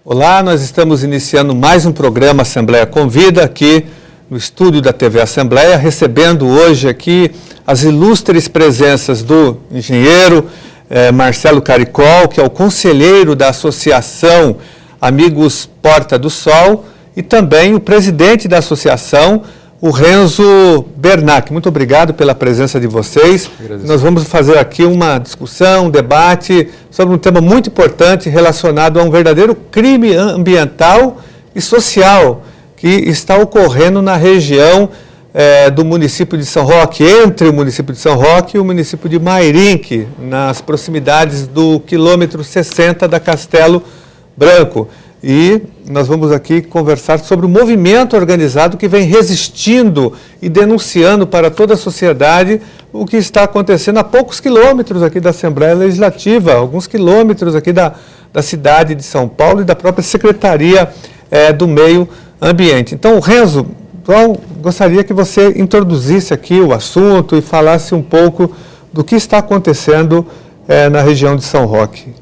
Olá, nós estamos iniciando mais um programa Assembleia Convida aqui no estúdio da TV Assembleia, recebendo hoje aqui as ilustres presenças do engenheiro Marcelo Caricol, que é o conselheiro da Associação Amigos Porta do Sol, e também o presidente da associação, o Renzo Bernac. Muito obrigado pela presença de vocês. Nós vamos fazer aqui uma discussão, um debate sobre um tema muito importante relacionado a um verdadeiro crime ambiental e social que está ocorrendo na região do município de São Roque, entre o município de São Roque e o município de Mairinque, nas proximidades do quilômetro 60 da Castelo Branco. E nós vamos aqui conversar sobre o movimento organizado que vem resistindo e denunciando para toda a sociedade o que está acontecendo a poucos quilômetros aqui da Assembleia Legislativa, alguns quilômetros aqui da cidade de São Paulo e da própria Secretaria do Meio Ambiente. Então, Renzo, gostaria que você introduzisse aqui o assunto e falasse um pouco do que está acontecendo na região de São Roque.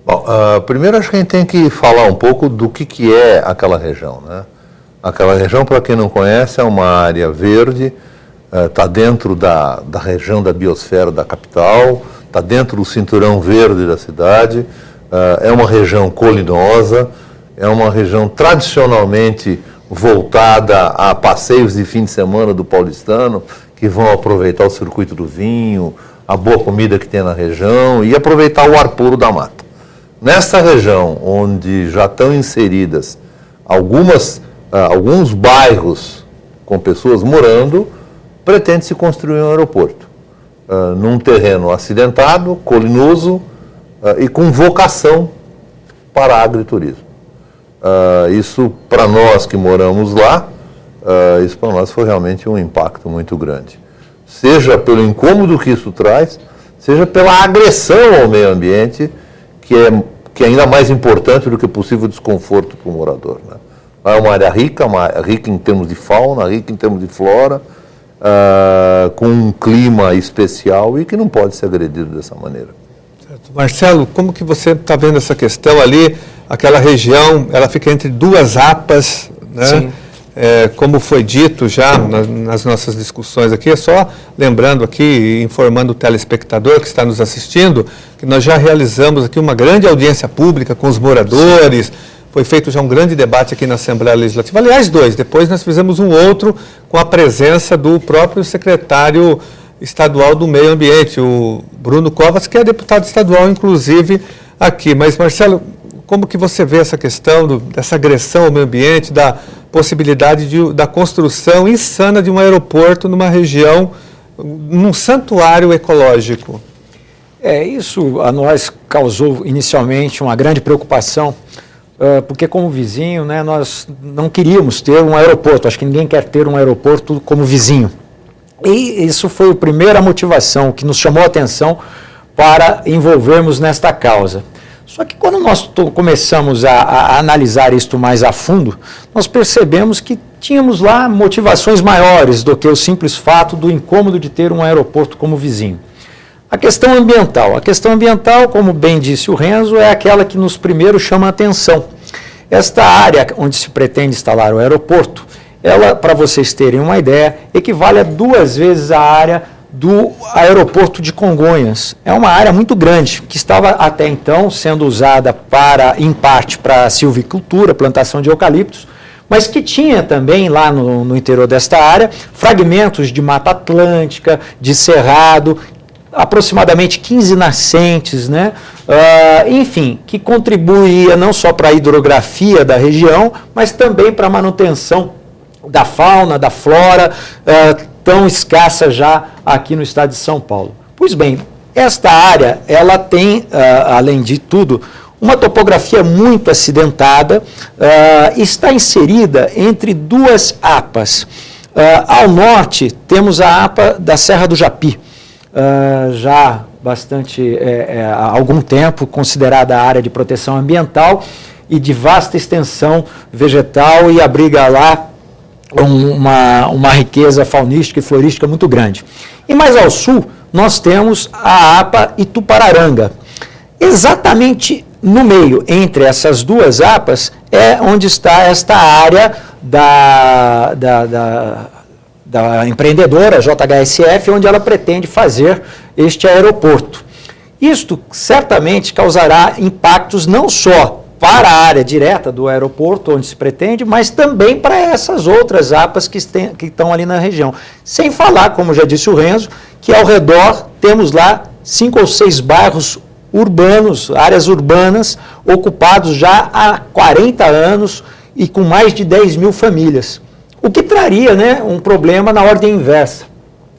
Bom, primeiro acho que a gente tem que falar um pouco do que é aquela região, né? Aquela região, para quem não conhece, é uma área verde, está dentro da região da biosfera da capital, está dentro do cinturão verde da cidade, é uma região colinosa, é uma região tradicionalmente voltada a passeios de fim de semana do paulistano, que vão aproveitar o circuito do vinho, a boa comida que tem na região e aproveitar o ar puro da mata. Nesta região, onde já estão inseridas alguns bairros com pessoas morando, pretende-se construir um aeroporto, num terreno acidentado, colinoso e com vocação para agriturismo. Isso, para nós que moramos lá, isso para nós foi realmente um impacto muito grande. Seja pelo incômodo que isso traz, seja pela agressão ao meio ambiente, que é ainda mais importante do que o possível desconforto para o morador, né? É uma área rica em termos de fauna, rica em termos de flora, com um clima especial e que não pode ser agredido dessa maneira. Certo. Marcelo, como que você está vendo essa questão ali? Aquela região, ela fica entre duas APAs, né? Sim. Como foi dito já nas nossas discussões aqui, é só lembrando aqui, informando o telespectador que está nos assistindo, que nós já realizamos aqui uma grande audiência pública com os moradores. Sim. Foi feito já um grande debate aqui na Assembleia Legislativa, aliás, dois, depois nós fizemos um outro com a presença do próprio secretário estadual do Meio Ambiente, o Bruno Covas, que é deputado estadual, inclusive, aqui. Mas, Marcelo, como que você vê essa questão dessa agressão ao meio ambiente, da possibilidade da construção insana de um aeroporto numa região, num santuário ecológico? Isso a nós causou inicialmente uma grande preocupação, porque como vizinho, né, nós não queríamos ter um aeroporto, acho que ninguém quer ter um aeroporto como vizinho. E isso foi a primeira motivação que nos chamou a atenção para envolvermos nesta causa. Só que quando nós começamos a analisar isto mais a fundo, nós percebemos que tínhamos lá motivações maiores do que o simples fato do incômodo de ter um aeroporto como vizinho. A questão ambiental, como bem disse o Renzo, é aquela que nos primeiro chama a atenção. Esta área onde se pretende instalar o aeroporto, ela, para vocês terem uma ideia, equivale a 2 vezes a área do aeroporto de Congonhas. É uma área muito grande, que estava até então sendo usada em parte para silvicultura, plantação de eucaliptos, mas que tinha também lá no interior desta área fragmentos de Mata Atlântica, de cerrado, aproximadamente 15 nascentes, né? Enfim, que contribuía não só para a hidrografia da região, mas também para a manutenção da fauna, da flora, tão escassa já aqui no estado de São Paulo. Pois bem, esta área, ela tem, além de tudo, uma topografia muito acidentada, está inserida entre 2 APAs. Ao norte, temos a APA da Serra do Japi, já há algum tempo considerada área de proteção ambiental e de vasta extensão vegetal e abriga lá uma riqueza faunística e florística muito grande. E mais ao sul, nós temos a APA Itupararanga. Exatamente no meio, entre essas duas APAs, é onde está esta área da empreendedora JHSF, onde ela pretende fazer este aeroporto. Isto certamente causará impactos não só para a área direta do aeroporto, onde se pretende, mas também para essas outras APAs que estão ali na região. Sem falar, como já disse o Renzo, que ao redor temos lá 5 ou 6 bairros urbanos, áreas urbanas, ocupados já há 40 anos e com mais de 10 mil famílias. O que traria, né, um problema na ordem inversa.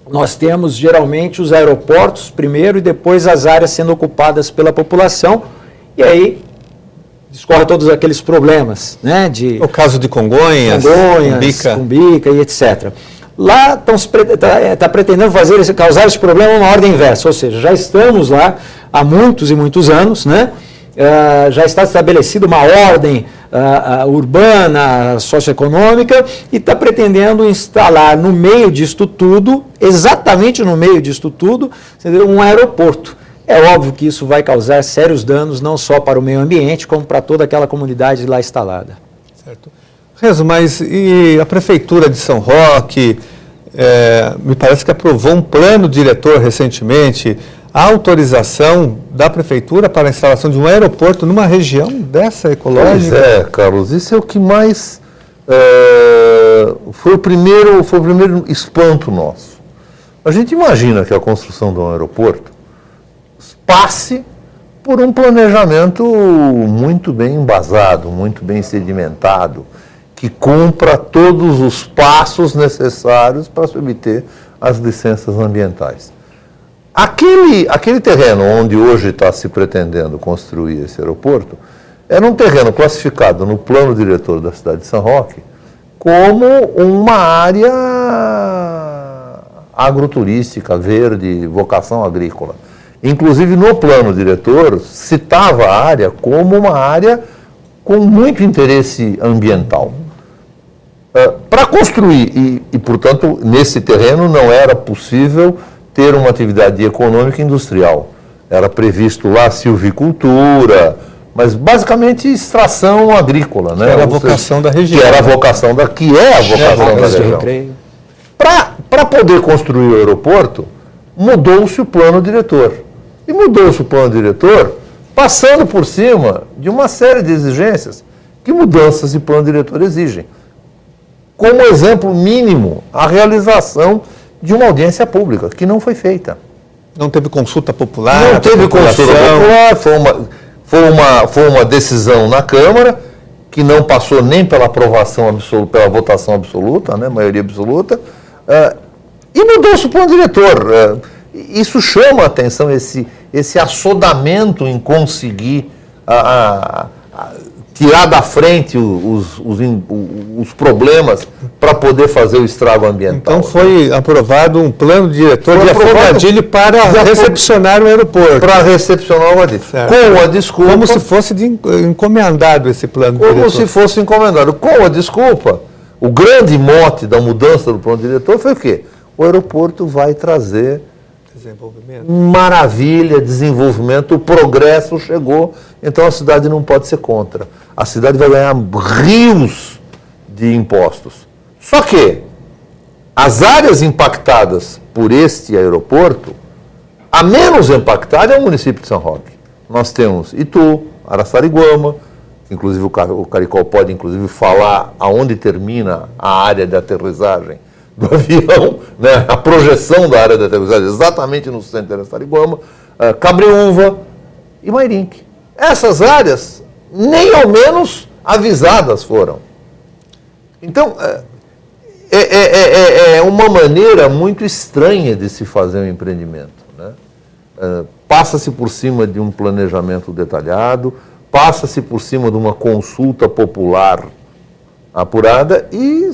Nós temos geralmente os aeroportos primeiro e depois as áreas sendo ocupadas pela população, e aí discorre todos aqueles problemas, né? O caso de Congonhas, Cumbica e etc. Lá está pretendendo causar esse problema na ordem inversa, ou seja, já estamos lá há muitos e muitos anos, né? Já está estabelecida uma ordem urbana, socioeconômica, e está pretendendo instalar no meio disto tudo, exatamente no meio disto tudo, um aeroporto. É óbvio que isso vai causar sérios danos, não só para o meio ambiente, como para toda aquela comunidade lá instalada. Certo. Renzo, mas e a Prefeitura de São Roque, me parece que aprovou um plano diretor recentemente, a autorização da Prefeitura para a instalação de um aeroporto numa região dessa ecológica? Pois é, Carlos, isso é o que mais foi o primeiro espanto nosso. A gente imagina que a construção de um aeroporto passe por um planejamento muito bem embasado, muito bem sedimentado, que cumpra todos os passos necessários para se obter as licenças ambientais. Aquele terreno onde hoje está se pretendendo construir esse aeroporto era um terreno classificado no plano diretor da cidade de São Roque como uma área agroturística, verde, vocação agrícola. Inclusive, no plano diretor, citava a área como uma área com muito interesse ambiental. Para construir, e, portanto, nesse terreno não era possível ter uma atividade econômica e industrial. Era previsto lá silvicultura, mas basicamente extração agrícola, né? Era a vocação da região. Que era a vocação da região. Para poder construir o aeroporto, mudou-se o plano diretor. E mudou-se o plano diretor passando por cima de uma série de exigências que mudanças de plano diretor exigem. Como exemplo mínimo, a realização de uma audiência pública, que não foi feita. Não teve consulta popular? Não teve consulta popular, foi uma decisão na Câmara, que não passou nem pela aprovação absoluta, pela votação absoluta, né, maioria absoluta, e mudou-se o plano diretor. Isso chama a atenção, esse assodamento em conseguir tirar da frente os problemas para poder fazer o estrago ambiental. Então foi aprovado um plano diretor de Afogadilho para recepcionar o aeroporto. Para recepcionar o aeroporto. Com a desculpa... Como se fosse encomendado esse plano diretor. Como se fosse encomendado. Com a desculpa, o grande mote da mudança do plano diretor foi o quê? O aeroporto vai trazer maravilha, desenvolvimento, o progresso chegou, então a cidade não pode ser contra. A cidade vai ganhar rios de impostos. Só que as áreas impactadas por este aeroporto, a menos impactada é o município de São Roque. Nós temos Itu, Araçariguama, inclusive o Caricol pode inclusive falar aonde termina a área de aterrissagem do avião, né? A projeção da área de aterrissagem exatamente no centro de Araçariguama, Cabreúva e Mairinque. Essas áreas nem ao menos avisadas foram. Então, é uma maneira muito estranha de se fazer um empreendimento, né? Passa-se por cima de um planejamento detalhado, passa-se por cima de uma consulta popular apurada e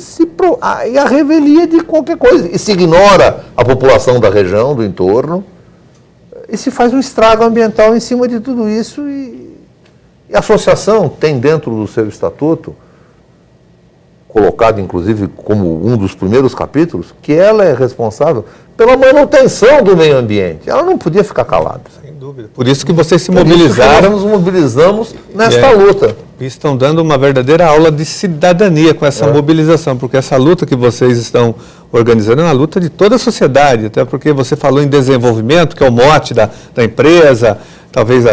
a revelia de qualquer coisa. E se ignora a população da região, do entorno, e se faz um estrago ambiental em cima de tudo isso. E a associação tem dentro do seu estatuto, colocado inclusive como um dos primeiros capítulos, que ela é responsável pela manutenção do meio ambiente. Ela não podia ficar calada. dúvida. Por isso que vocês se Por isso que mobilizaram. nós nos mobilizamos nesta luta. E estão dando uma verdadeira aula de cidadania com essa mobilização, porque essa luta que vocês estão organizando é uma luta de toda a sociedade, até porque você falou em desenvolvimento, que é o mote da empresa, talvez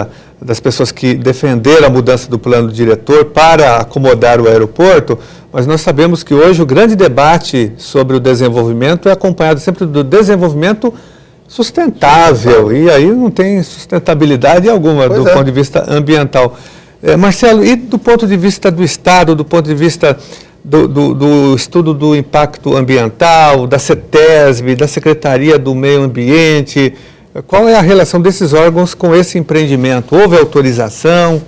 das pessoas que defenderam a mudança do plano diretor para acomodar o aeroporto, mas nós sabemos que hoje o grande debate sobre o desenvolvimento é acompanhado sempre do desenvolvimento sustentável, e aí não tem sustentabilidade alguma do ponto de vista ambiental. Marcelo, e do ponto de vista do Estado, do ponto de vista do estudo do impacto ambiental, da CETESB, da Secretaria do Meio Ambiente, qual é a relação desses órgãos com esse empreendimento? Houve autorização?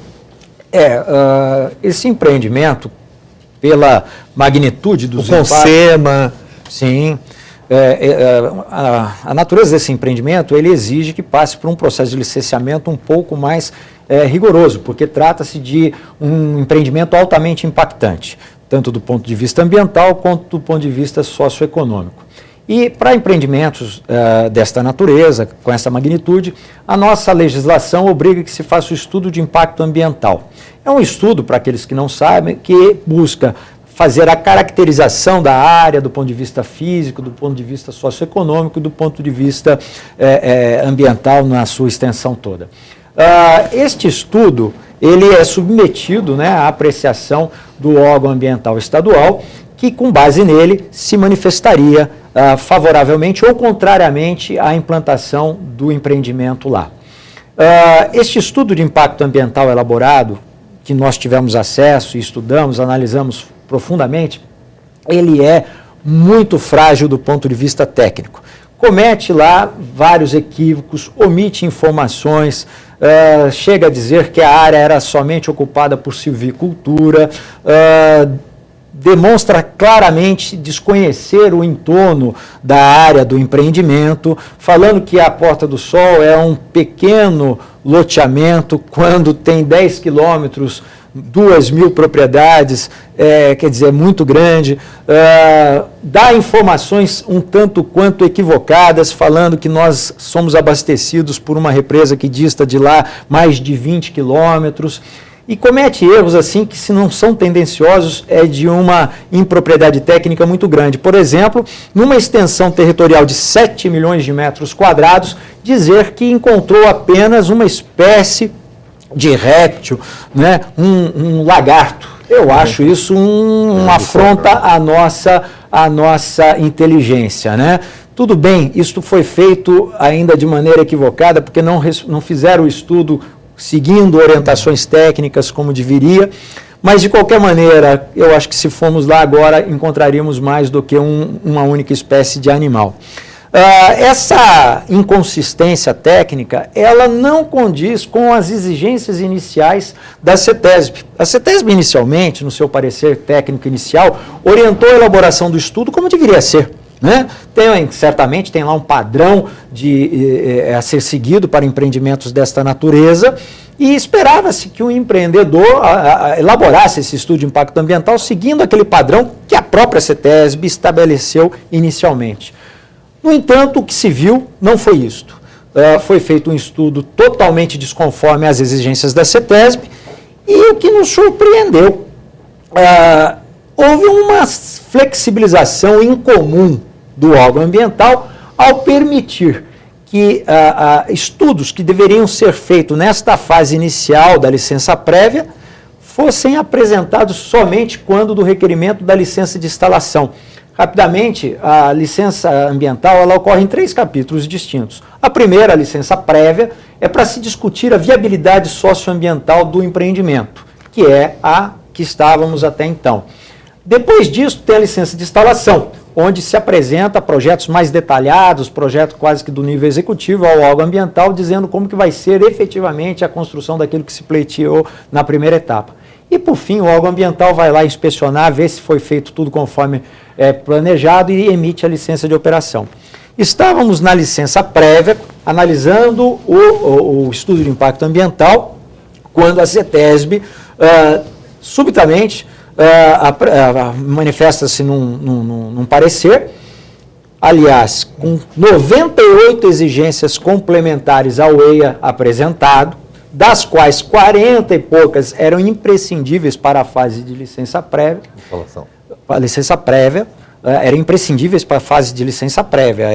Esse empreendimento, pela magnitude dos impactos... O CONSEMA... Sim. A natureza desse empreendimento, ele exige que passe por um processo de licenciamento um pouco mais rigoroso, porque trata-se de um empreendimento altamente impactante, tanto do ponto de vista ambiental quanto do ponto de vista socioeconômico. E para empreendimentos desta natureza, com essa magnitude, a nossa legislação obriga que se faça o estudo de impacto ambiental. É um estudo, para aqueles que não sabem, que busca fazer a caracterização da área do ponto de vista físico, do ponto de vista socioeconômico e do ponto de vista ambiental na sua extensão toda. Este estudo, ele é submetido, à apreciação do órgão ambiental estadual, que com base nele se manifestaria favoravelmente ou contrariamente à implantação do empreendimento lá. Este estudo de impacto ambiental elaborado, que nós tivemos acesso e estudamos, analisamos profundamente, ele é muito frágil do ponto de vista técnico. Comete lá vários equívocos, omite informações, chega a dizer que a área era somente ocupada por silvicultura, demonstra claramente desconhecer o entorno da área do empreendimento, falando que a Porta do Sol é um pequeno loteamento, quando tem 10 quilômetros, 2.000 propriedades, quer dizer, muito grande, dá informações um tanto quanto equivocadas, falando que nós somos abastecidos por uma represa que dista de lá mais de 20 quilômetros, e comete erros assim que, se não são tendenciosos, é de uma impropriedade técnica muito grande. Por exemplo, numa extensão territorial de 7 milhões de metros quadrados, dizer que encontrou apenas uma espécie de réptil, um lagarto. Eu acho isso uma afronta à nossa inteligência, Tudo bem, isso foi feito ainda de maneira equivocada, porque não fizeram o estudo seguindo orientações técnicas como deveria, mas de qualquer maneira, eu acho que se formos lá agora, encontraríamos mais do que uma única espécie de animal. Essa inconsistência técnica, ela não condiz com as exigências iniciais da CETESB. A CETESB, inicialmente, no seu parecer técnico inicial, orientou a elaboração do estudo como deveria ser. Certamente tem lá um padrão a ser seguido para empreendimentos desta natureza, e esperava-se que o empreendedor elaborasse esse estudo de impacto ambiental seguindo aquele padrão que a própria CETESB estabeleceu inicialmente. No entanto, o que se viu não foi isto. Foi feito um estudo totalmente desconforme às exigências da CETESB, e o que nos surpreendeu, houve uma flexibilização incomum do órgão ambiental ao permitir que estudos que deveriam ser feitos nesta fase inicial da licença prévia fossem apresentados somente quando do requerimento da licença de instalação. Rapidamente, a licença ambiental ela ocorre em 3 capítulos distintos. A primeira, a licença prévia, é para se discutir a viabilidade socioambiental do empreendimento, que é a que estávamos até então. Depois disso, tem a licença de instalação, onde se apresenta projetos mais detalhados, projeto quase que do nível executivo ao órgão ambiental, dizendo como que vai ser efetivamente a construção daquilo que se pleiteou na primeira etapa. E, por fim, o órgão ambiental vai lá inspecionar, ver se foi feito tudo conforme planejado e emite a licença de operação. Estávamos na licença prévia, analisando o estudo de impacto ambiental, quando a CETESB, subitamente, manifesta-se num parecer aliás, com 98 exigências complementares ao EIA apresentado, das quais 40 e poucas eram imprescindíveis para a fase de licença prévia. A licença prévia eram imprescindíveis para a fase de licença prévia.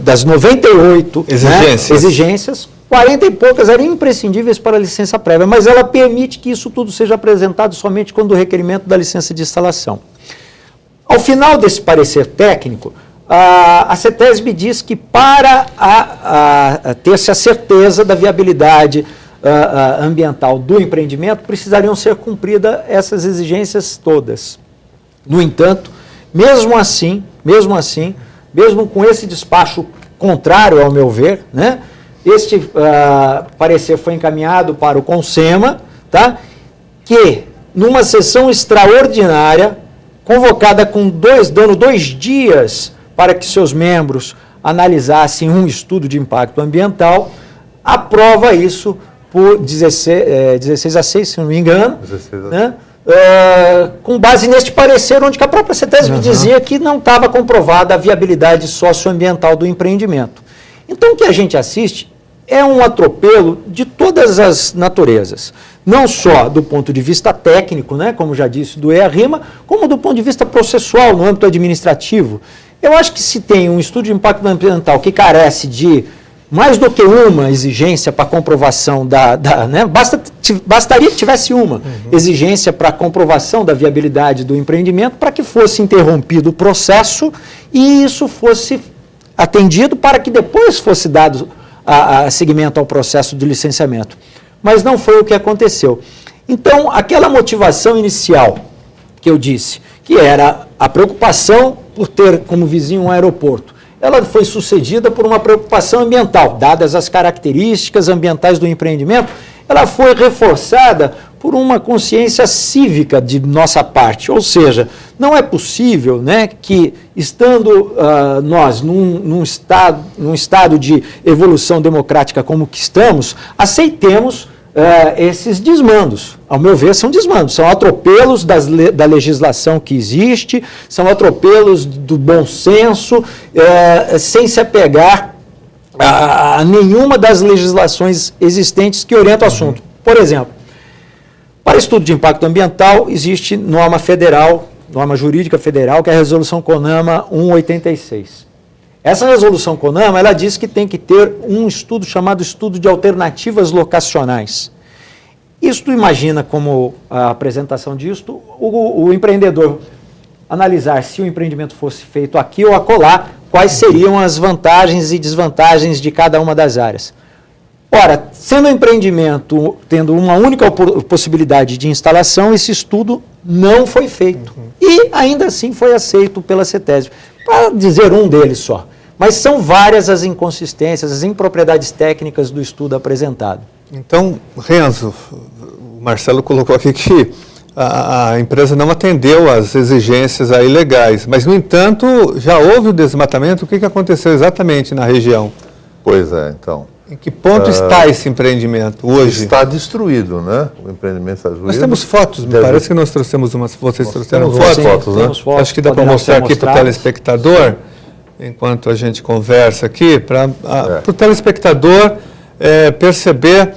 Das 98 exigências, 40 e poucas eram imprescindíveis para a licença prévia, mas ela permite que isso tudo seja apresentado somente quando o requerimento da licença de instalação. Ao final desse parecer técnico, a CETESB diz que para ter-se a certeza da viabilidade ambiental do empreendimento, precisariam ser cumpridas essas exigências todas. No entanto, mesmo com esse despacho contrário, ao meu ver, né, este parecer foi encaminhado para o CONSEMA, tá, que, numa sessão extraordinária, convocada dando 2 dias para que seus membros analisassem um estudo de impacto ambiental, aprova isso por 16 a 6, se não me engano, né? Com base neste parecer, onde que a própria CETESB dizia que não estava comprovada a viabilidade socioambiental do empreendimento. Então, o que a gente assiste é um atropelo de todas as naturezas, não só do ponto de vista técnico, né, como já disse, do EIA-RIMA, como do ponto de vista processual, no âmbito administrativo. Eu acho que se tem um estudo de impacto ambiental que carece de mais do que uma exigência para comprovação né, bastaria que tivesse uma exigência para comprovação da viabilidade do empreendimento para que fosse interrompido o processo e isso fosse atendido para que depois fosse dado seguimento ao processo de licenciamento. Mas não foi o que aconteceu. Então, aquela motivação inicial que eu disse, que era a preocupação por ter como vizinho um aeroporto, ela foi sucedida por uma preocupação ambiental. Dadas as características ambientais do empreendimento, ela foi reforçada por uma consciência cívica de nossa parte. Ou seja, não é possível, né, que, estando nós num estado de evolução democrática como que estamos, aceitemos esses desmandos. Ao meu ver, são desmandos, são atropelos da legislação que existe, são atropelos do bom senso, sem se apegar a nenhuma das legislações existentes que orientam o assunto. Por exemplo, para estudo de impacto ambiental, existe norma federal, norma jurídica federal, que é a Resolução CONAMA 186. Essa resolução CONAMA, ela diz que tem que ter um estudo chamado estudo de alternativas locacionais. Isto imagina como a apresentação disto, o empreendedor analisar se o empreendimento fosse feito aqui ou acolá, quais seriam as vantagens e desvantagens de cada uma das áreas. Ora, sendo o empreendimento tendo uma única possibilidade de instalação, esse estudo não foi feito. E ainda assim foi aceito pela CETESB. Para dizer um deles só. Mas são várias as inconsistências, as impropriedades técnicas do estudo apresentado. Então, Renzo, o Marcelo colocou aqui que a empresa não atendeu às exigências aí legais, mas, no entanto, já houve o desmatamento. O que aconteceu exatamente na região? Pois é, então. Em que ponto está esse empreendimento hoje? Está destruído, né? O empreendimento está destruído. Nós temos fotos, me parece que nós trouxemos umas. Vocês trouxeram fotos, né? Fotos, acho que dá para mostrar aqui para o telespectador, enquanto a gente conversa aqui, para o telespectador perceber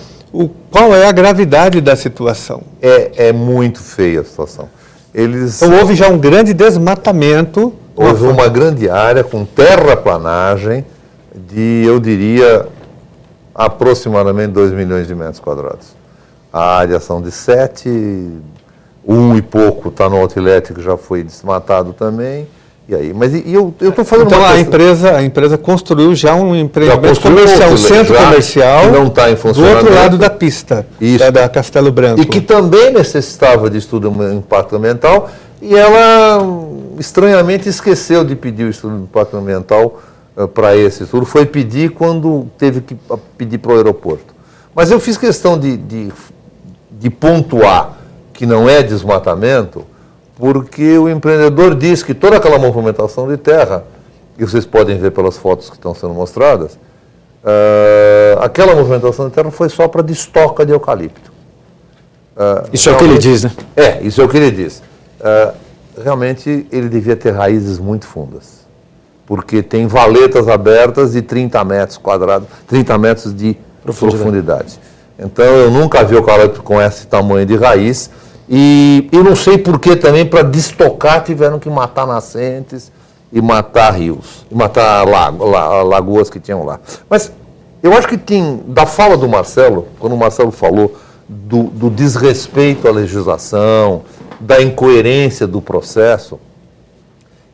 qual é a gravidade da situação. É muito feia a situação. Então, houve já um grande desmatamento. Houve uma grande área com terraplanagem de, eu diria, aproximadamente 2 milhões de metros quadrados. A área são de 7, 1 e pouco está no outlet que já foi desmatado também. E aí, mas eu estou falando então a empresa construiu já um empreendimento comercial, um centro comercial que não está em funcionamento, do outro lado da pista, da Castelo Branco. E que também necessitava de estudo de impacto ambiental, e ela estranhamente esqueceu de pedir o estudo de impacto ambiental para esse estudo. Foi pedir quando teve que pedir para o aeroporto. Mas eu fiz questão de pontuar que não é desmatamento, porque o empreendedor diz que toda aquela movimentação de terra, e vocês podem ver pelas fotos que estão sendo mostradas, aquela movimentação de terra foi só para destoca de eucalipto. Isso é o que ele diz, né? Isso é o que ele diz. Realmente ele devia ter raízes muito fundas. porque tem valetas abertas de 30 metros quadrados, 30 metros de profundidade. Então, eu nunca vi eucalipto com esse tamanho de raiz, e eu não sei por que também, para destocar, tiveram que matar nascentes e matar rios, e matar lagoas que tinham lá. Mas eu acho que tem, da fala do Marcelo, quando o Marcelo falou do desrespeito à legislação, da incoerência do processo,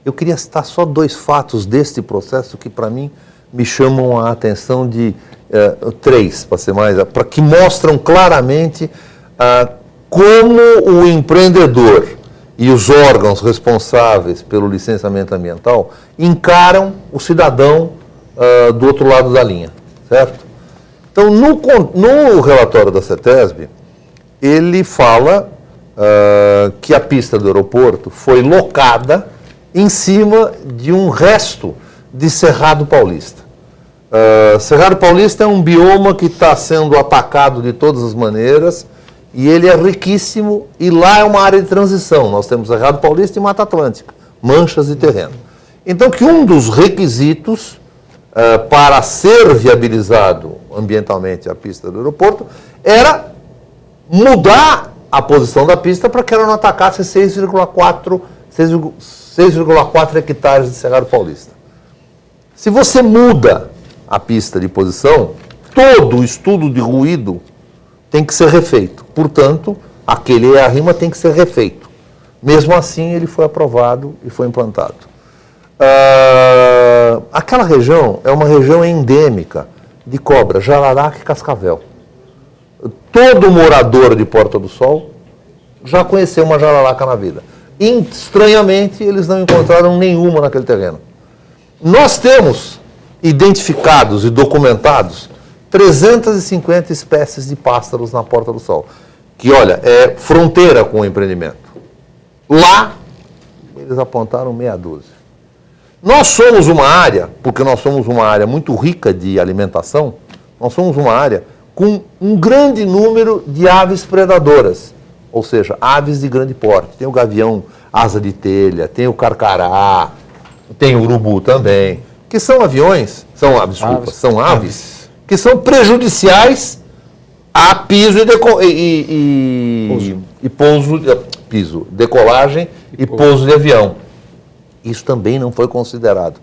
eu queria citar só 2 fatos deste processo que, para mim, me chamam a atenção, de 3, para ser mais, para que mostram claramente como o empreendedor e os órgãos responsáveis pelo licenciamento ambiental encaram o cidadão do outro lado da linha, certo? Então, no relatório da CETESB, ele fala que a pista do aeroporto foi locada em cima de um resto de Cerrado Paulista. Cerrado Paulista é um bioma que está sendo atacado de todas as maneiras, e ele é riquíssimo, e lá é uma área de transição. Nós temos Cerrado Paulista e Mata Atlântica, manchas de terreno. Então, que um dos requisitos para ser viabilizado ambientalmente a pista do aeroporto era mudar a posição da pista para que ela não atacasse 6,4 hectares de Cerrado Paulista. Se você muda a pista de posição, todo o estudo de ruído tem que ser refeito. Portanto, aquele EA-RIMA tem que ser refeito. Mesmo assim, ele foi aprovado e foi implantado. Aquela região é uma região endêmica de cobra, jararaca e cascavel. Todo morador de Porta do Sol já conheceu uma jararaca na vida. Estranhamente, eles não encontraram nenhuma naquele terreno. Nós temos identificados e documentados 350 espécies de pássaros na Porta do Sol, que, olha, é fronteira com o empreendimento. Lá, eles apontaram meia dúzia. Nós somos uma área, porque nós somos uma área muito rica de alimentação, nós somos uma área com um grande número de aves predadoras, ou seja, aves de grande porte. Tem o gavião asa de telha, tem o carcará, tem o urubu também, que são aves que são prejudiciais a piso decolagem e pouso de avião. Isso também não foi considerado.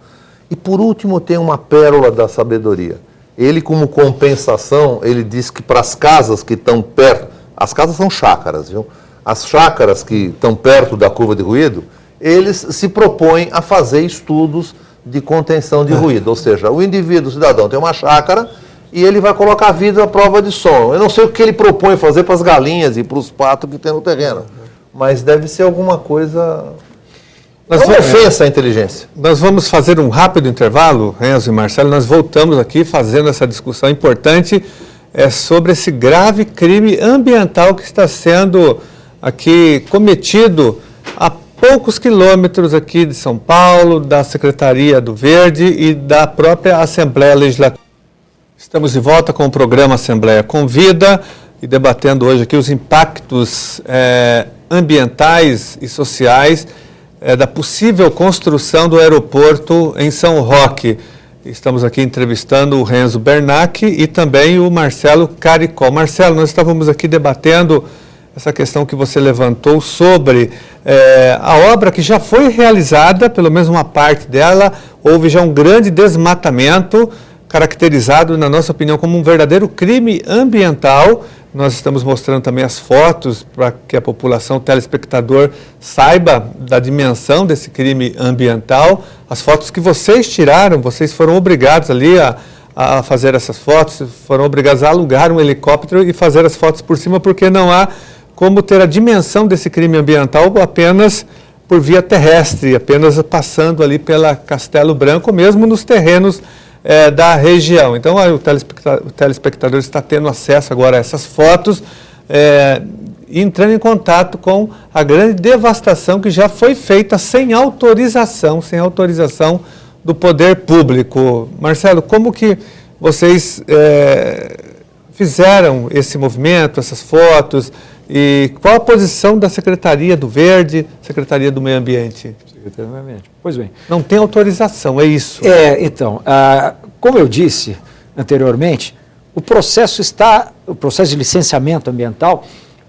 E por último tem uma pérola da sabedoria. Ele, como compensação, ele diz que para as casas que estão perto, as casas são chácaras, viu? As chácaras que estão perto da curva de ruído, eles se propõem a fazer estudos de contenção de ruído. Ou seja, o indivíduo, o cidadão, tem uma chácara e ele vai colocar vidro à prova de som. Eu não sei o que ele propõe fazer para as galinhas e para os patos que tem no terreno, mas deve ser alguma coisa... Uma ofensa à inteligência. Nós vamos fazer um rápido intervalo, Renzo e Marcelo. Nós voltamos aqui fazendo essa discussão importante sobre esse grave crime ambiental que está sendo aqui cometido a poucos quilômetros aqui de São Paulo, da Secretaria do Verde e da própria Assembleia Legislativa. Estamos de volta com o programa Assembleia Convida e debatendo hoje aqui os impactos ambientais e sociais da possível construção do aeroporto em São Roque. Estamos aqui entrevistando o Renzo Bernac e também o Marcelo Caricó. Marcelo, nós estávamos aqui debatendo essa questão que você levantou sobre a obra que já foi realizada, pelo menos uma parte dela. Houve já um grande desmatamento, caracterizado, na nossa opinião, como um verdadeiro crime ambiental. Nós estamos mostrando também as fotos para que a população, o telespectador, saiba da dimensão desse crime ambiental. As fotos que vocês tiraram, vocês foram obrigados ali a fazer essas fotos, foram obrigados a alugar um helicóptero e fazer as fotos por cima, porque não há como ter a dimensão desse crime ambiental apenas por via terrestre, apenas passando ali pela Castelo Branco, mesmo nos terrenos da região. Então, o telespectador está tendo acesso agora a essas fotos, entrando em contato com a grande devastação que já foi feita sem autorização do poder público. Marcelo, como que vocês fizeram esse movimento, essas fotos, E qual a posição da Secretaria do Verde, Secretaria do Meio Ambiente? Secretaria do Meio Ambiente. Pois bem. Não tem autorização, é isso? Então, como eu disse anteriormente, o processo de licenciamento ambiental,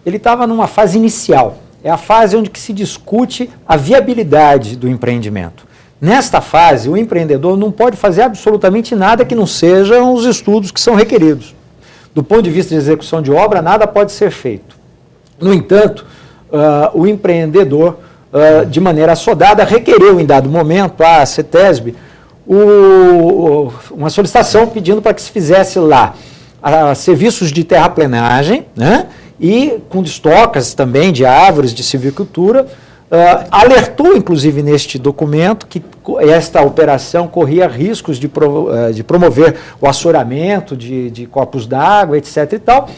ele estava numa fase inicial. É a fase onde que se discute a viabilidade do empreendimento. Nesta fase, o empreendedor não pode fazer absolutamente nada que não sejam os estudos que são requeridos. Do ponto de vista de execução de obra, nada pode ser feito. No entanto, o empreendedor, de maneira assodada, requereu em dado momento à CETESB uma solicitação pedindo para que se fizesse lá serviços de terraplenagem, né, e com destocas também de árvores de silvicultura. Alertou, inclusive, neste documento que esta operação corria riscos de promover o assoreamento de corpos d'água, etc. e tal,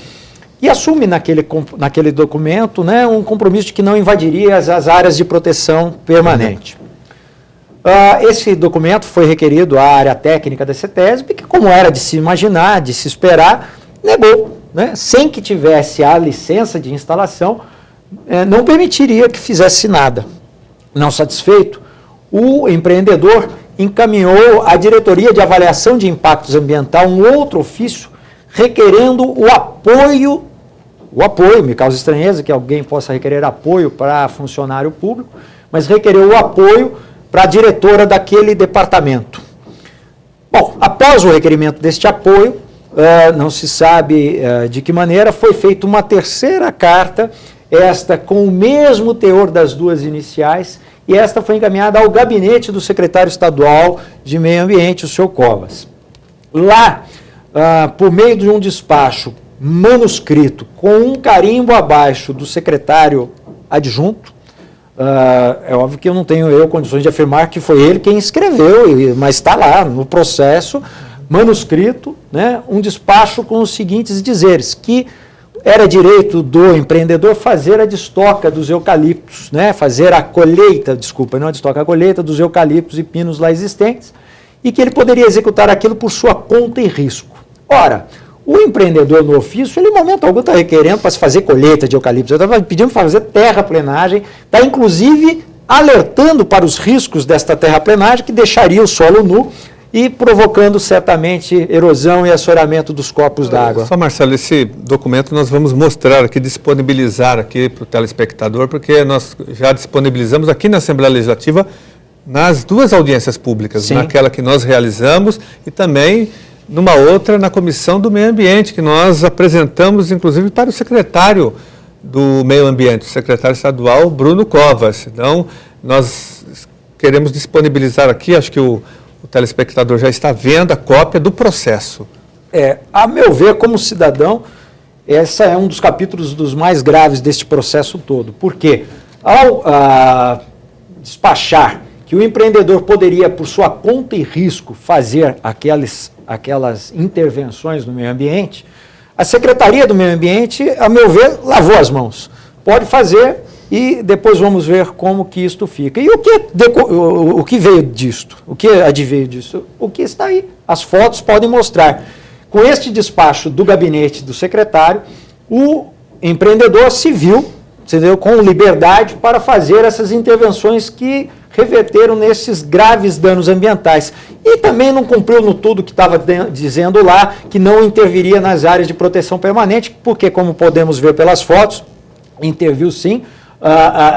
e assume naquele documento, né, um compromisso de que não invadiria as áreas de proteção permanente. Esse documento foi requerido à área técnica da CETESB, que, como era de se imaginar, de se esperar, negou, né, sem que tivesse a licença de instalação, não permitiria que fizesse nada. Não satisfeito, o empreendedor encaminhou à Diretoria de Avaliação de Impactos Ambiental um outro ofício requerendo o apoio, me causa estranheza que alguém possa requerer apoio para funcionário público, mas requereu o apoio para a diretora daquele departamento. Bom, após o requerimento deste apoio, não se sabe de que maneira, foi feita uma terceira carta, esta com o mesmo teor das duas iniciais, e esta foi encaminhada ao gabinete do secretário estadual de Meio Ambiente, o senhor Covas. Lá, por meio de um despacho manuscrito, com um carimbo abaixo do secretário adjunto, é óbvio que eu não tenho condições de afirmar que foi ele quem escreveu, mas está lá no processo, manuscrito, né, um despacho com os seguintes dizeres, que era direito do empreendedor fazer a destoca dos eucaliptos, né, fazer a colheita, não a destoca, a colheita dos eucaliptos e pinos lá existentes, e que ele poderia executar aquilo por sua conta e risco. Ora, o empreendedor no ofício, ele em momento algum está requerendo para se fazer colheita de eucaliptos, ele está pedindo para fazer terraplenagem, está inclusive alertando para os riscos desta terraplenagem que deixaria o solo nu e provocando certamente erosão e assoreamento dos corpos d'água. Só, Marcelo, esse documento nós vamos mostrar aqui, disponibilizar aqui para o telespectador, porque nós já disponibilizamos aqui na Assembleia Legislativa nas duas audiências públicas, sim, naquela que nós realizamos e também numa outra na Comissão do Meio Ambiente, que nós apresentamos, inclusive, para o secretário do Meio Ambiente, o secretário estadual Bruno Covas. Então, nós queremos disponibilizar aqui, acho que o telespectador já está vendo a cópia do processo. A meu ver, como cidadão, esse é um dos capítulos dos mais graves deste processo todo. Porque, ao despachar que o empreendedor poderia, por sua conta e risco, fazer aquelas intervenções no meio ambiente, a Secretaria do Meio Ambiente, a meu ver, lavou as mãos. Pode fazer e depois vamos ver como que isto fica. E o que veio disto? O que adveio disso? O que está aí. As fotos podem mostrar. Com este despacho do gabinete do secretário, o empreendedor se viu, entendeu, com liberdade para fazer essas intervenções que reverteram nesses graves danos ambientais. E também não cumpriu no tudo que estava dizendo lá, que não interviria nas áreas de proteção permanente, porque, como podemos ver pelas fotos, interviu sim,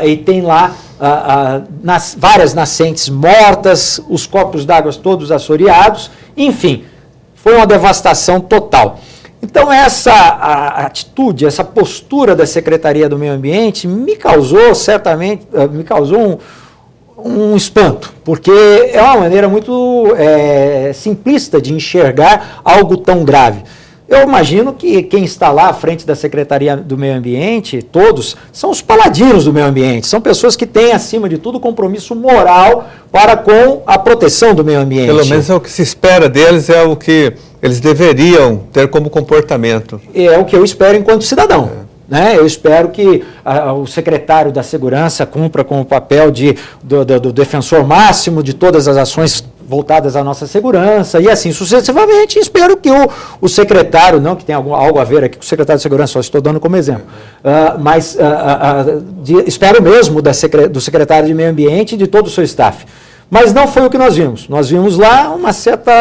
e tem lá várias nascentes mortas, os corpos d'água todos assoreados, enfim, foi uma devastação total. Então, essa atitude, essa postura da Secretaria do Meio Ambiente me causou um espanto, porque é uma maneira muito simplista de enxergar algo tão grave. Eu imagino que quem está lá à frente da Secretaria do Meio Ambiente, todos, são os paladinos do meio ambiente, são pessoas que têm, acima de tudo, compromisso moral para com a proteção do meio ambiente. Pelo menos é o que se espera deles, é o que eles deveriam ter como comportamento. É o que eu espero enquanto cidadão. Né? Eu espero que o secretário da Segurança cumpra com o papel do defensor máximo de todas as ações voltadas à nossa segurança, e assim sucessivamente. Espero que o secretário, não que tenha algo a ver aqui com o secretário de Segurança, só estou dando como exemplo, mas espero mesmo do secretário de Meio Ambiente e de todo o seu staff. Mas não foi o que nós vimos. Nós vimos lá uma certa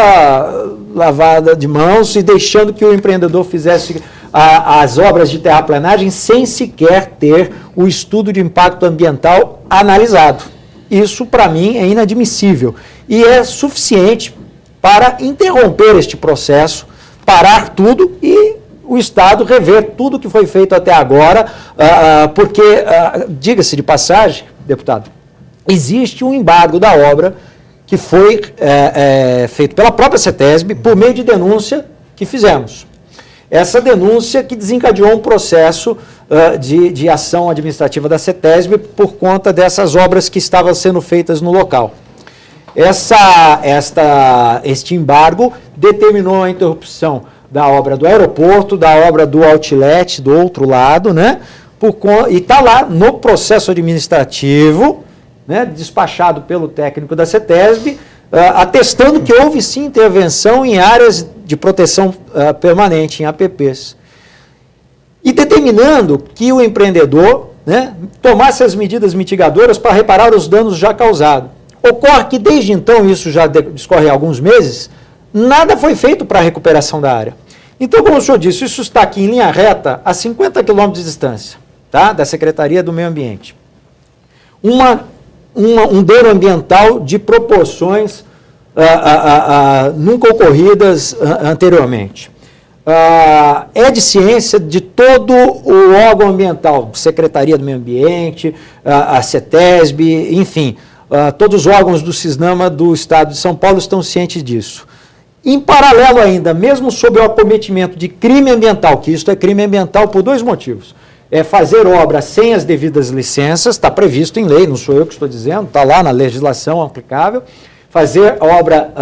lavada de mãos e deixando que o empreendedor fizesse as obras de terraplanagem sem sequer ter o estudo de impacto ambiental analisado. Isso, para mim, é inadmissível e é suficiente para interromper este processo, parar tudo e o Estado rever tudo que foi feito até agora, porque, diga-se de passagem, deputado, existe um embargo da obra que foi feito pela própria CETESB por meio de denúncia que fizemos. Essa denúncia que desencadeou um processo de ação administrativa da CETESB por conta dessas obras que estavam sendo feitas no local. Este embargo determinou a interrupção da obra do aeroporto, da obra do outlet do outro lado, né? E está lá no processo administrativo, né, despachado pelo técnico da CETESB, atestando que houve sim intervenção em áreas de proteção permanente, em APPs. E determinando que o empreendedor, né, tomasse as medidas mitigadoras para reparar os danos já causados. Ocorre que desde então, isso já discorre há alguns meses, nada foi feito para a recuperação da área. Então, como o senhor disse, isso está aqui em linha reta, a 50 quilômetros de distância, tá, da Secretaria do Meio Ambiente. Um dano ambiental de proporções nunca ocorridas anteriormente. É de ciência de todo o órgão ambiental, Secretaria do Meio Ambiente, a CETESB, enfim, todos os órgãos do CISNAMA do Estado de São Paulo estão cientes disso. Em paralelo ainda, mesmo sob o acometimento de crime ambiental, que isso é crime ambiental por dois motivos. É fazer obra sem as devidas licenças, está previsto em lei, não sou eu que estou dizendo, está lá na legislação aplicável, fazer obra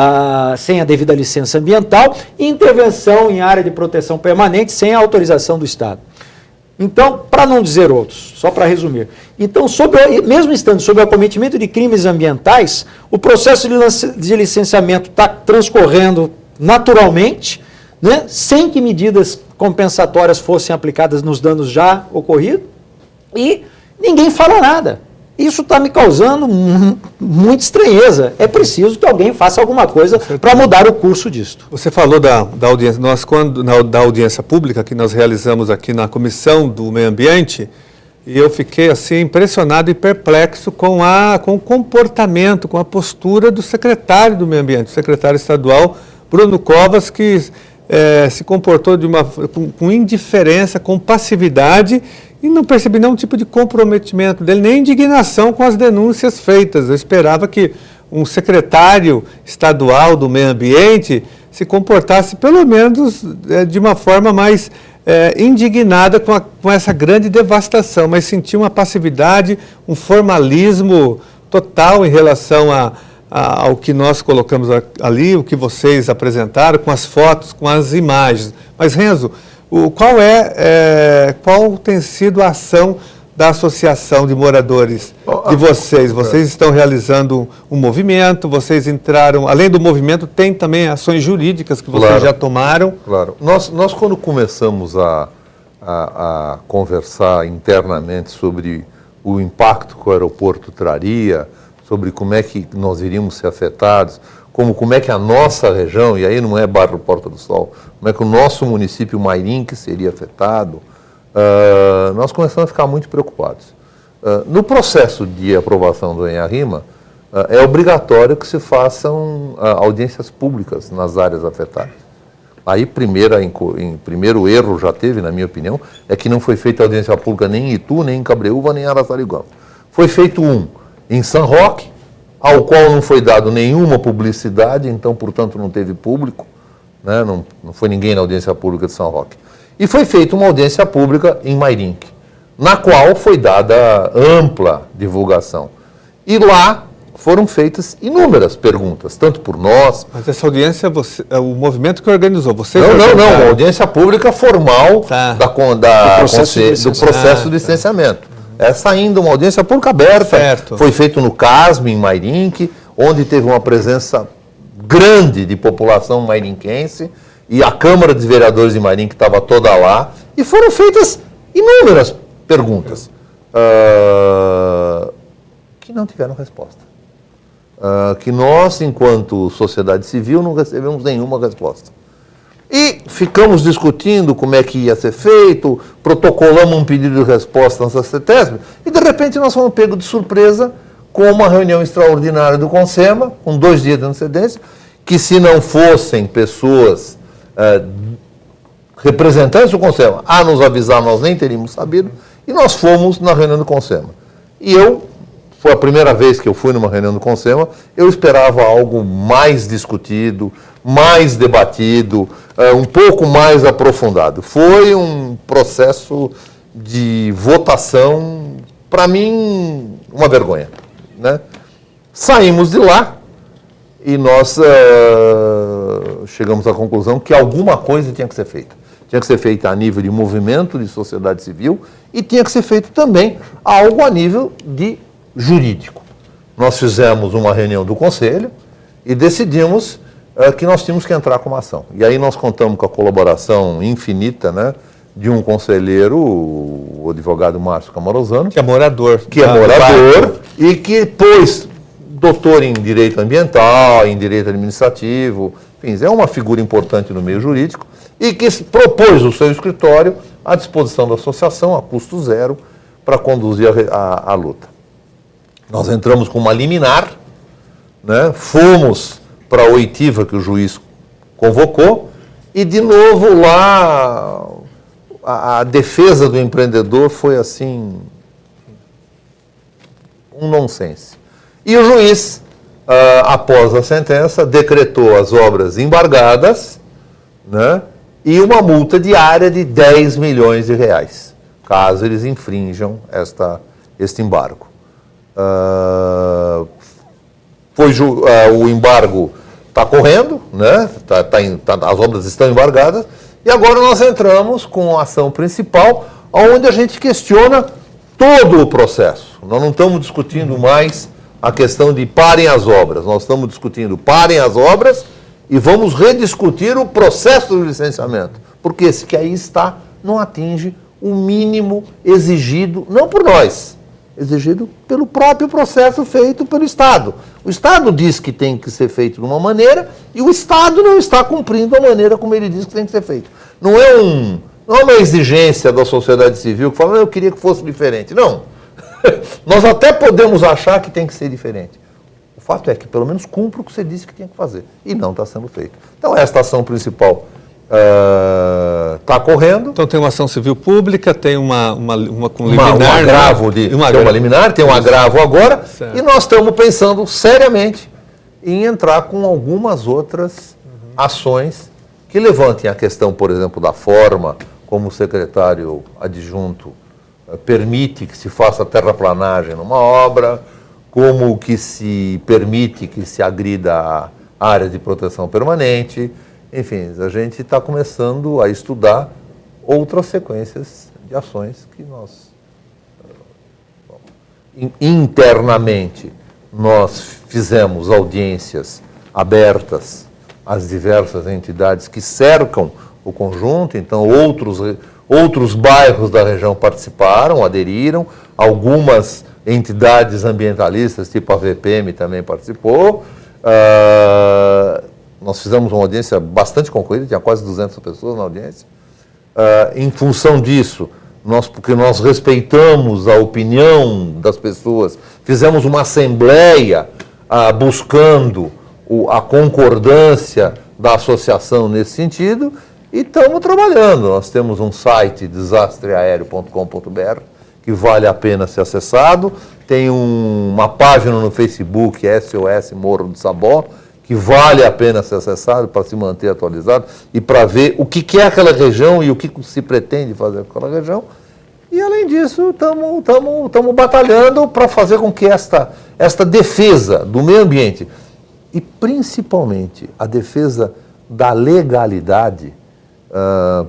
sem a devida licença ambiental e intervenção em área de proteção permanente sem a autorização do Estado. Então, para não dizer outros, só para resumir, então, mesmo estando sob o acometimento de crimes ambientais, o processo de licenciamento está transcorrendo naturalmente, né, sem que medidas compensatórias fossem aplicadas nos danos já ocorridos, e ninguém fala nada. Isso está me causando muita estranheza. É preciso que alguém faça alguma coisa para mudar o curso disto. Você falou da audiência. Nós, da audiência pública que nós realizamos aqui na Comissão do Meio Ambiente, e eu fiquei assim impressionado e perplexo com o comportamento, com a postura do secretário do Meio Ambiente, o secretário estadual Bruno Covas, que se comportou com indiferença, com passividade, e não percebi nenhum tipo de comprometimento dele, nem indignação com as denúncias feitas. Eu esperava que um secretário estadual do Meio Ambiente se comportasse, pelo menos, de uma forma mais indignada com essa grande devastação, mas senti uma passividade, um formalismo total em relação ao que nós colocamos ali, o que vocês apresentaram, com as fotos, com as imagens. Mas, Renzo, qual tem sido a ação da Associação de Moradores de vocês? Vocês estão realizando um movimento, vocês entraram, além do movimento, tem também ações jurídicas que vocês já tomaram? Claro. Nós quando começamos a conversar internamente sobre o impacto que o aeroporto traria, sobre como é que nós iríamos ser afetados, como é que a nossa região, e aí não é bairro Porta do Sol, como é que o nosso município Mairinque seria afetado, nós começamos a ficar muito preocupados. No processo de aprovação do ENHARIMA, é obrigatório que se façam audiências públicas nas áreas afetadas. Aí, primeiro erro já teve, na minha opinião, é que não foi feita audiência pública nem em Itu, nem em Cabreúva, nem em Araçariguama. Foi feito um em São Roque, ao qual não foi dado nenhuma publicidade, então, portanto, não teve público, né? Não foi ninguém na audiência pública de São Roque. E foi feita uma audiência pública em Mairinque, na qual foi dada ampla divulgação. E lá foram feitas inúmeras perguntas, tanto por nós... Mas essa audiência, o movimento que organizou, vocês... Não, audiência pública formal do processo de licenciamento. Essa ainda uma audiência pública aberta, foi feito no CASM, em Mairinque, onde teve uma presença grande de população mairinquense, e a Câmara dos Vereadores de Mairim, que estava toda lá, e foram feitas inúmeras perguntas que não tiveram resposta. Que nós, enquanto sociedade civil, não recebemos nenhuma resposta. E ficamos discutindo como é que ia ser feito, protocolamos um pedido de resposta na CETESB, e de repente nós fomos pegos de surpresa com uma reunião extraordinária do CONSEMA, com 2 dias de antecedência, que se não fossem pessoas representantes do CONSEMA a nos avisar, nós nem teríamos sabido, e nós fomos na reunião do CONSEMA. E foi a primeira vez que eu fui numa reunião do CONSEMA, eu esperava algo mais discutido, mais debatido, um pouco mais aprofundado. Foi um processo de votação, para mim, uma vergonha, né? Saímos de lá e nós chegamos à conclusão que alguma coisa tinha que ser feita. Tinha que ser feita a nível de movimento de sociedade civil e tinha que ser feito também algo a nível de jurídico. Nós fizemos uma reunião do Conselho e decidimos que nós tínhamos que entrar com uma ação. E aí nós contamos com a colaboração infinita, né, de um conselheiro, o advogado Márcio Camarosano, Que é morador. E que, pois, doutor em direito ambiental, em direito administrativo, enfim, é uma figura importante no meio jurídico, e que propôs o seu escritório à disposição da associação, a custo zero, para conduzir a luta. Nós entramos com uma liminar, né, fomos para a oitiva que o juiz convocou, e de novo lá a defesa do empreendedor foi assim, um nonsense. E o juiz, após a sentença, decretou as obras embargadas, né, e uma multa diária de 10 milhões de reais, caso eles infrinjam este embargo. O embargo está correndo, né? As obras estão embargadas, e agora nós entramos com a ação principal, onde a gente questiona todo o processo. Nós não estamos discutindo mais a questão de parem as obras, nós estamos discutindo parem as obras e vamos rediscutir o processo do licenciamento, porque esse que aí está não atinge o mínimo exigido, não por nós, exigido pelo próprio processo feito pelo Estado. O Estado diz que tem que ser feito de uma maneira e o Estado não está cumprindo a maneira como ele diz que tem que ser feito. Não é uma exigência da sociedade civil que fala, eu queria que fosse diferente. Não. Nós até podemos achar que tem que ser diferente. O fato é que pelo menos cumpra o que você disse que tinha que fazer. E não está sendo feito. Então esta ação principal está correndo. Então tem uma ação civil pública, tem uma com liminar. Um agravo tem uma liminar, tem um agravo agora, certo. E nós estamos pensando seriamente em entrar com algumas outras ações que levantem a questão, por exemplo, da forma como o secretário adjunto permite que se faça terraplanagem numa obra, como que se permite que se agrida a área de proteção permanente. Enfim, a gente está começando a estudar outras sequências de ações que nós, internamente, nós fizemos audiências abertas às diversas entidades que cercam o conjunto, então outros bairros da região participaram, aderiram, algumas entidades ambientalistas, tipo a VPM, também participou. Nós fizemos uma audiência bastante concorrida, tinha quase 200 pessoas na audiência. Em função disso, porque nós respeitamos a opinião das pessoas, fizemos uma assembleia buscando a concordância da associação nesse sentido e estamos trabalhando. Nós temos um site, desastreaéreo.com.br, que vale a pena ser acessado. Tem uma página no Facebook, SOS Morro do Sabó, que vale a pena ser acessado para se manter atualizado e para ver o que é aquela região e o que se pretende fazer com aquela região. E, além disso, estamos batalhando para fazer com que esta defesa do meio ambiente e, principalmente, a defesa da legalidade,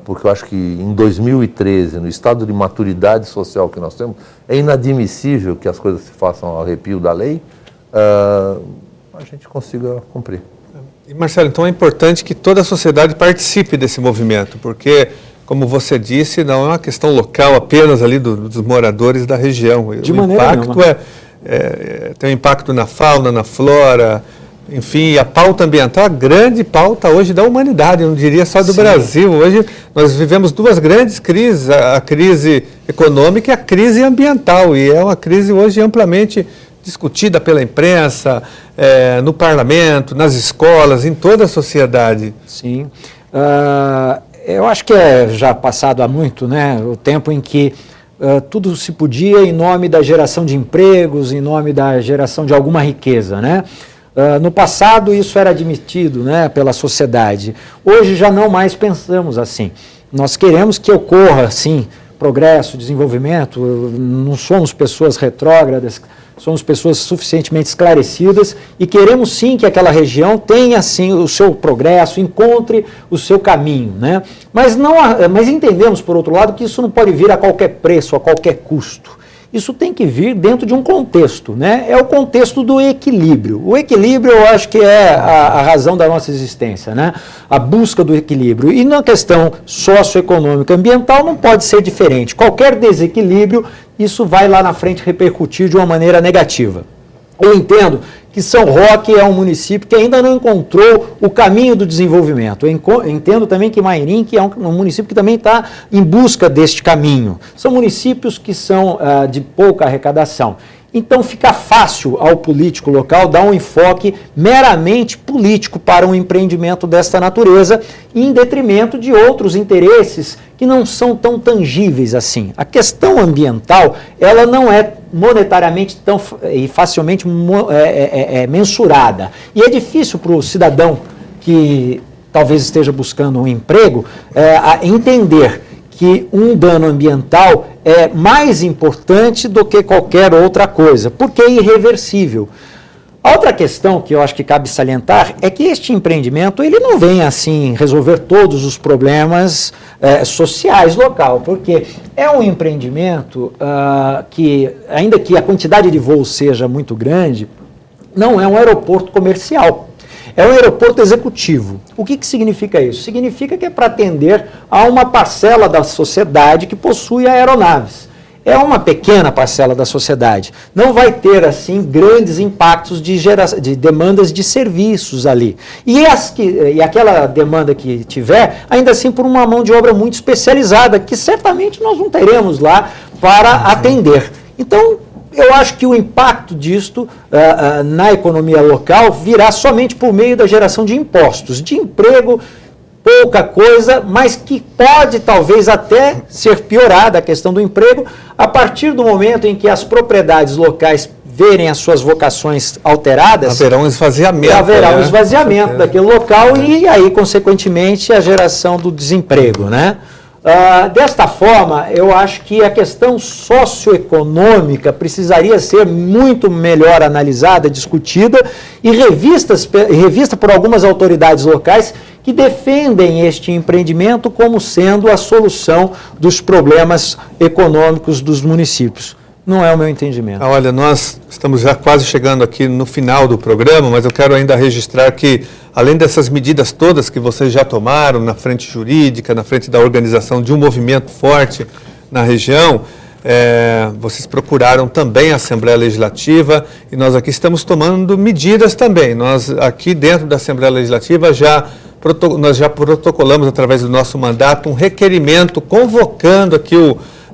porque eu acho que em 2013, no estado de maturidade social que nós temos, é inadmissível que as coisas se façam ao arrepio da lei, a gente consiga cumprir. E Marcelo, então é importante que toda a sociedade participe desse movimento, porque, como você disse, não é uma questão local apenas ali dos moradores da região. De maneira impacto tem um impacto na fauna, na flora, enfim, a pauta ambiental, a grande pauta hoje da humanidade, eu não diria só do Brasil. Hoje nós vivemos duas grandes crises, a crise econômica e a crise ambiental, e é uma crise hoje amplamente discutida pela imprensa, no parlamento, nas escolas, em toda a sociedade. Sim. Eu acho que é já passado há muito, né, o tempo em que tudo se podia em nome da geração de empregos, em nome da geração de alguma riqueza, né? No passado isso era admitido, né, pela sociedade. Hoje já não mais pensamos assim. Nós queremos que ocorra, sim, progresso, desenvolvimento. Não somos pessoas retrógradas, somos pessoas suficientemente esclarecidas e queremos sim que aquela região tenha sim o seu progresso, encontre o seu caminho, né? Mas entendemos, por outro lado, que isso não pode vir a qualquer preço, a qualquer custo. Isso tem que vir dentro de um contexto, né? É o contexto do equilíbrio. O equilíbrio, eu acho que é a razão da nossa existência, né? A busca do equilíbrio. E na questão socioeconômica ambiental não pode ser diferente. Qualquer desequilíbrio, isso vai lá na frente repercutir de uma maneira negativa. Eu entendo que São Roque é um município que ainda não encontrou o caminho do desenvolvimento. Eu entendo também que Mairim, que é um município que também está em busca deste caminho. São municípios que são de pouca arrecadação. Então fica fácil ao político local dar um enfoque meramente político para um empreendimento desta natureza, em detrimento de outros interesses que não são tão tangíveis assim. A questão ambiental, ela não é monetariamente tão e facilmente mensurada. E é difícil para o cidadão que talvez esteja buscando um emprego entender que um dano ambiental é mais importante do que qualquer outra coisa, porque é irreversível. A outra questão que eu acho que cabe salientar é que este empreendimento ele não vem assim resolver todos os problemas sociais local, porque é um empreendimento que, ainda que a quantidade de voos seja muito grande, não é um aeroporto comercial. É um aeroporto executivo. O que significa isso? Significa que é para atender a uma parcela da sociedade que possui aeronaves. É uma pequena parcela da sociedade. Não vai ter, assim, grandes impactos de demandas de serviços ali. E aquela demanda que tiver, ainda assim, por uma mão de obra muito especializada, que certamente nós não teremos lá para atender. Então, eu acho que o impacto disto na economia local virá somente por meio da geração de impostos, de emprego, pouca coisa, mas que pode talvez até ser piorada a questão do emprego a partir do momento em que as propriedades locais verem as suas vocações alteradas. Haverá um esvaziamento. Haverá um esvaziamento daquele local e aí, consequentemente, a geração do desemprego, né? Desta forma, eu acho que a questão socioeconômica precisaria ser muito melhor analisada, discutida e revista por algumas autoridades locais que defendem este empreendimento como sendo a solução dos problemas econômicos dos municípios. Não é o meu entendimento. Olha, nós estamos já quase chegando aqui no final do programa, mas eu quero ainda registrar que, além dessas medidas todas que vocês já tomaram na frente jurídica, na frente da organização de um movimento forte na região, vocês procuraram também a Assembleia Legislativa e nós aqui estamos tomando medidas também. Nós aqui dentro da Assembleia Legislativa nós já protocolamos através do nosso mandato um requerimento convocando aqui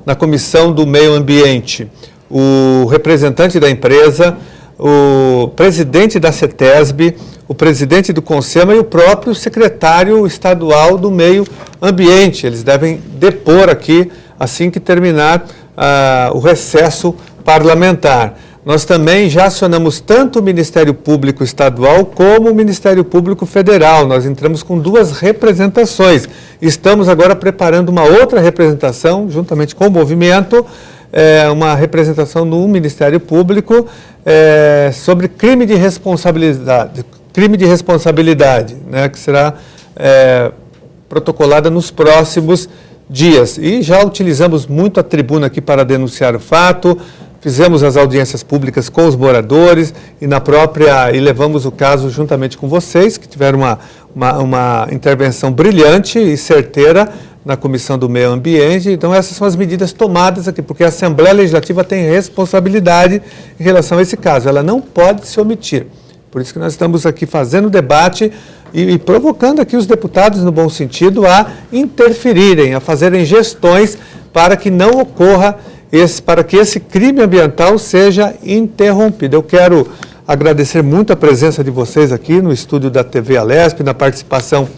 na Comissão do Meio Ambiente o representante da empresa, o presidente da CETESB, o presidente do CONSEMA e o próprio secretário estadual do Meio Ambiente. Eles devem depor aqui assim que terminar o recesso parlamentar. Nós também já acionamos tanto o Ministério Público Estadual como o Ministério Público Federal. Nós entramos com 2 representações. Estamos agora preparando uma outra representação, juntamente com o movimento, uma representação no Ministério Público sobre crime de responsabilidade, né, que será protocolada nos próximos dias. E já utilizamos muito a tribuna aqui para denunciar o fato. fizemos as audiências públicas com os moradores e levamos o caso juntamente com vocês, que tiveram uma intervenção brilhante e certeira na Comissão do Meio Ambiente. Então, essas são as medidas tomadas aqui, porque a Assembleia Legislativa tem responsabilidade em relação a esse caso. Ela não pode se omitir. Por isso que nós estamos aqui fazendo debate e provocando aqui os deputados, no bom sentido, a interferirem, a fazerem gestões para que não ocorra para que esse crime ambiental seja interrompido. Eu quero agradecer muito a presença de vocês aqui no estúdio da TV Alesp, na participação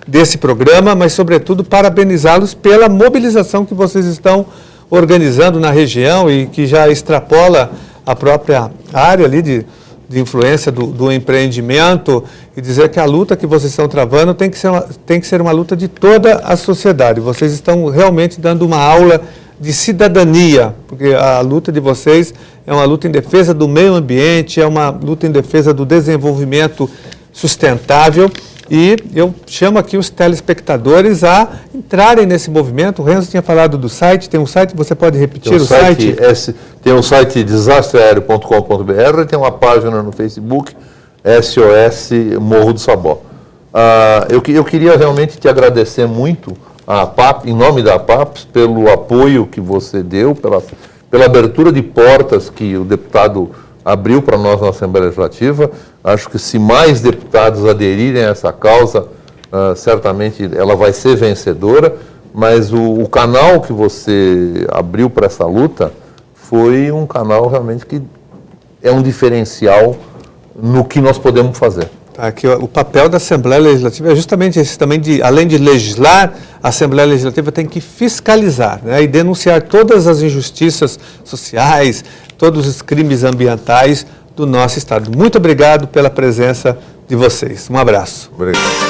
desse programa, mas, sobretudo, parabenizá-los pela mobilização que vocês estão organizando na região e que já extrapola a própria área ali de influência do empreendimento, e dizer que a luta que vocês estão travando tem que ser uma luta de toda a sociedade. Vocês estão realmente dando uma aula de cidadania, porque a luta de vocês é uma luta em defesa do meio ambiente, é uma luta em defesa do desenvolvimento sustentável, e eu chamo aqui os telespectadores a entrarem nesse movimento. O Renzo tinha falado do site, tem um site, você pode repetir o site? Tem um site desastreaéreo.com.br, tem uma página no Facebook, SOS Morro do Sabó. Eu queria realmente te agradecer muito, a APAP, em nome da APAP, pelo apoio que você deu, pela abertura de portas que o deputado abriu para nós na Assembleia Legislativa. Acho que se mais deputados aderirem a essa causa, certamente ela vai ser vencedora, mas o canal que você abriu para essa luta foi um canal realmente que é um diferencial no que nós podemos fazer. Aqui, o papel da Assembleia Legislativa é justamente esse também, além de legislar, a Assembleia Legislativa tem que fiscalizar, né, e denunciar todas as injustiças sociais, todos os crimes ambientais do nosso Estado. Muito obrigado pela presença de vocês. Um abraço. Obrigado.